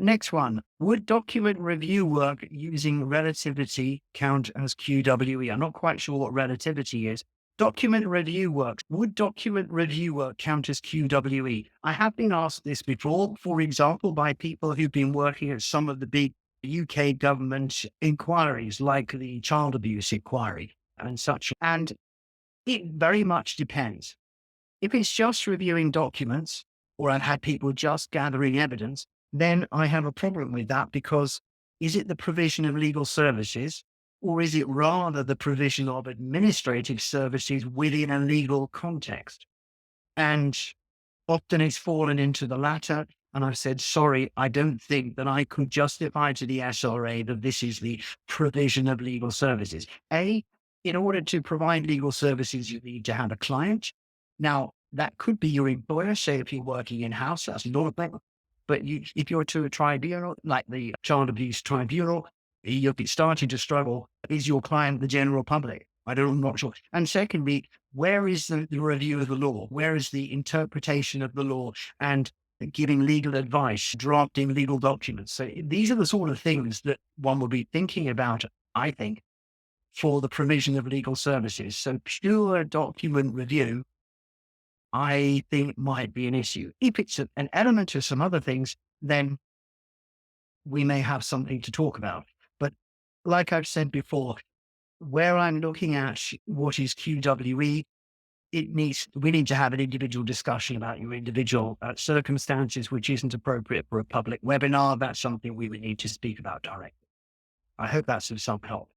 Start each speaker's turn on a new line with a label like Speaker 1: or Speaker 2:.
Speaker 1: Next one, would document review work using relativity count as QWE? I'm not quite sure what relativity is. Document review work. Would document review work count as QWE? I have been asked this before, for example, by people who've been working at some of the big UK government inquiries, like the child abuse inquiry and such. And it very much depends. If it's just reviewing documents, or I've had people just gathering evidence, then I have a problem with that because is it the provision of legal services, or is it rather the provision of administrative services within a legal context? And often it's fallen into the latter. And I've said, sorry, I don't think that I could justify to the SRA that this is the provision of legal services. In order to provide legal services, you need to have a client. Now, that could be your employer. Say if you're working in-house, that's not a problem. But if you're to a tribunal, like the child abuse tribunal, you'll be starting to struggle. Is your client the general public? I'm not sure. And secondly, where is the review of the law? Where is the interpretation of the law and giving legal advice, drafting legal documents? So these are the sort of things that one will be thinking about, I think, for the provision of legal services. So pure document review, I think might be an issue. If it's an element of some other things, then we may have something to talk about. But like I've said before, where I'm looking at what is QWE, we need to have an individual discussion about your individual circumstances, which isn't appropriate for a public webinar. That's something we would need to speak about directly. I hope that's of some help.